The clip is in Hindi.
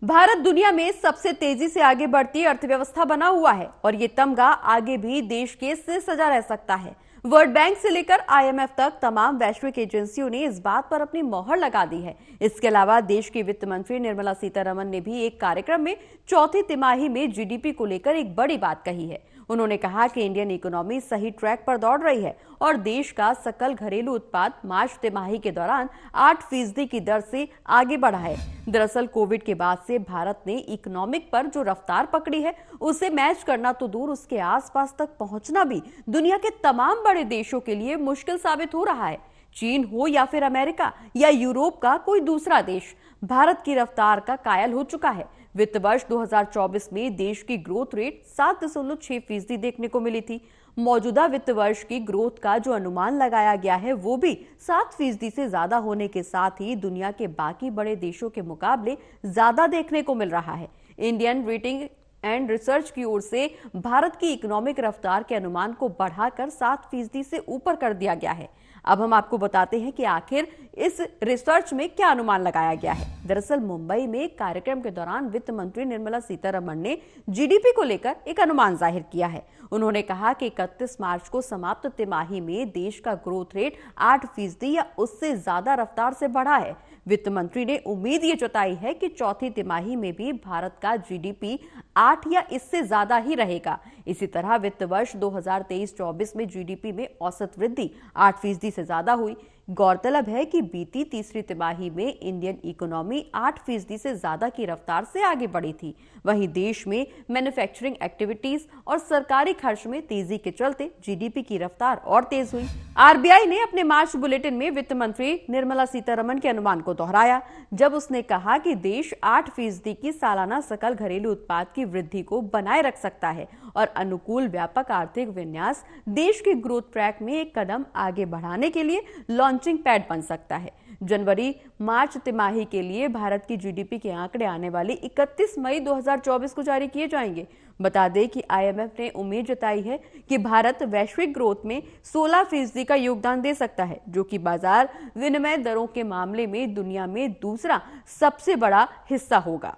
भारत दुनिया में सबसे तेजी से आगे बढ़ती अर्थव्यवस्था बना हुआ है और ये तमगा आगे भी देश के सिर सजा रह सकता है। वर्ल्ड बैंक से लेकर आईएमएफ तक तमाम वैश्विक एजेंसियों ने इस बात पर अपनी मोहर लगा दी है। इसके अलावा देश की वित्त मंत्री निर्मला सीतारमण ने भी एक कार्यक्रम में चौथी तिमाही में जीडीपी को लेकर एक बड़ी बात कही है। उन्होंने कहा कि इंडियन इकोनॉमी सही ट्रैक पर दौड़ रही है और देश का सकल घरेलू उत्पाद मार्च तिमाही के दौरान 8% की दर से आगे बढ़ा है। दरअसल कोविड के बाद से भारत ने इकोनॉमिक पर जो रफ्तार पकड़ी है उसे मैच करना तो दूर, उसके आसपास तक पहुंचना भी दुनिया के तमाम बड़े देशों के लिए मुश्किल साबित हो रहा है। चीन हो या फिर अमेरिका या यूरोप का कोई दूसरा देश भारत की रफ्तार का कायल हो चुका है। वित्त वर्ष 2024 में देश की ग्रोथ रेट 7.6% देखने को मिली थी। मौजूदा वित्त वर्ष की ग्रोथ का जो अनुमान लगाया गया है वो भी 7% से ज्यादा होने के साथ ही दुनिया के बाकी बड़े देशों के मुकाबले ज्यादा देखने को मिल रहा है। इंडियन रेटिंग एंड रिसर्च की ओर से भारत की इकोनॉमिक रफ्तार के अनुमान को बढ़ाकर 7% से ऊपर कर दिया गया है। अब हम आपको बताते हैं कि आखिर इस रिसर्च में क्या अनुमान लगाया गया है। दरअसल मुंबई में एक कार्यक्रम के दौरान वित्त मंत्री निर्मला सीतारमण ने जीडीपी को लेकर एक अनुमान जाहिर किया है। उन्होंने कहा कि 31 मार्च को समाप्त तिमाही में देश का ग्रोथ रेट 8% या उससे ज्यादा रफ्तार से बढ़ा है। वित्त मंत्री ने उम्मीद ये जताई है कि चौथी तिमाही में भी भारत का जीडीपी 8 या इससे ज्यादा ही रहेगा। इसी तरह वित्त वर्ष 2023-24 में जीडीपी में औसत वृद्धि 8% से ज्यादा हुई। गौरतलब है कि बीती तीसरी तिमाही में इंडियन इकोनॉमी 8% से ज्यादा की रफ्तार से आगे बढ़ी थी। वहीं देश में मैन्युफैक्चरिंग एक्टिविटीज और सरकारी खर्च में तेजी के चलते जीडीपी की रफ्तार और तेज हुई। आरबीआई ने अपने मार्च बुलेटिन में वित्त मंत्री निर्मला सीतारमण के अनुमान को दोहराया, जब उसने कहा कि देश 8% की सालाना सकल घरेलू उत्पाद की वृद्धि को बनाए रख सकता है और अनुकूल व्यापक आर्थिक विन्यास देश के ग्रोथ ट्रैक में एक कदम आगे बढ़ाने के लिए लॉन्चिंग पैड बन सकता है। जनवरी मार्च तिमाही के लिए भारत की जीडीपी के आंकड़े आने वाली 31 मई 2024 को जारी किए जाएंगे। बता दें कि आईएमएफ ने उम्मीद जताई है कि भारत वैश्विक ग्रोथ में 16% का योगदान दे सकता है, जो कि बाजार विनिमय दरों के मामले में दुनिया में दूसरा सबसे बड़ा हिस्सा होगा।